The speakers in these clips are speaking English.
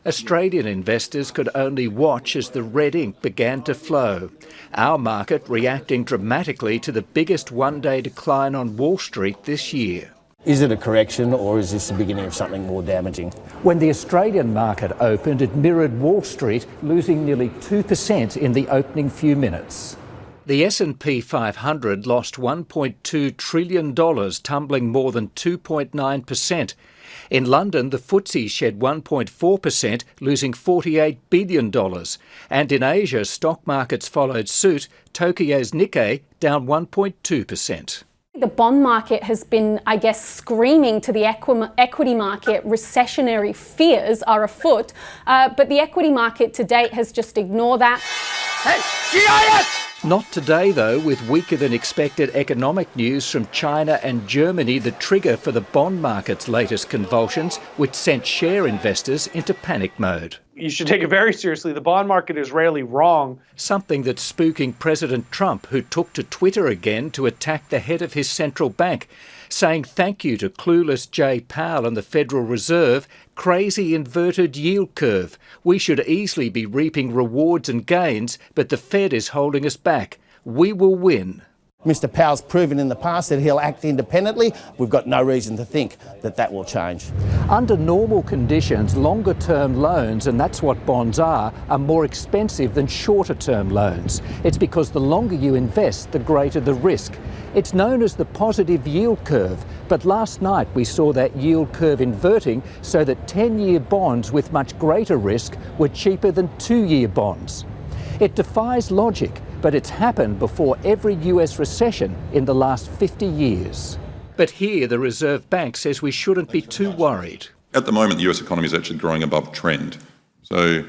Australian investors could only watch as the red ink began to flow. Our market reacting dramatically to the biggest one-day decline on Wall Street this year. Is it a correction or is this the beginning of something more damaging? When the Australian market opened, it mirrored Wall Street, losing nearly 2% in the opening few minutes. The S&P 500 lost $1.2 trillion, tumbling more than 2.9%. In London, the FTSE shed 1.4%, losing $48 billion. And in Asia, stock markets followed suit, Tokyo's Nikkei down 1.2%. The bond market has been, I guess, screaming to the equity market recessionary fears are afoot, but the equity market to date has just ignored that. Hey, GIS! Not today, though, with weaker than expected economic news from China and Germany the trigger for the bond market's latest convulsions, which sent share investors into panic mode. You should take it very seriously. The bond market is rarely wrong. Something that's spooking President Trump, who took to Twitter again to attack the head of his central bank, saying thank you to clueless Jay Powell and the Federal Reserve, crazy inverted yield curve. We should easily be reaping rewards and gains, but the Fed is holding us back. We will win. Mr Powell's proven in the past that he'll act independently. We've got no reason to think that that will change. Under normal conditions, longer-term loans, and that's what bonds are more expensive than shorter-term loans. It's because the longer you invest, the greater the risk. It's known as the positive yield curve, but last night we saw that yield curve inverting so that 10-year bonds with much greater risk were cheaper than 2-year bonds. It defies logic, but it's happened before every US recession in the last 50 years. But here the Reserve Bank says we shouldn't be too worried. At the moment, the US economy is actually growing above trend. So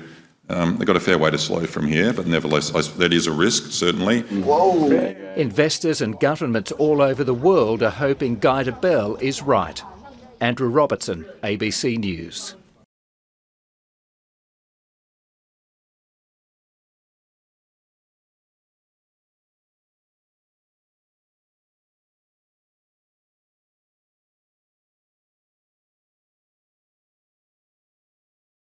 they've got a fair way to slow from here, but nevertheless, that is a risk, certainly. Whoa! Investors and governments all over the world are hoping Guy Debelle is right. Andrew Robertson, ABC News.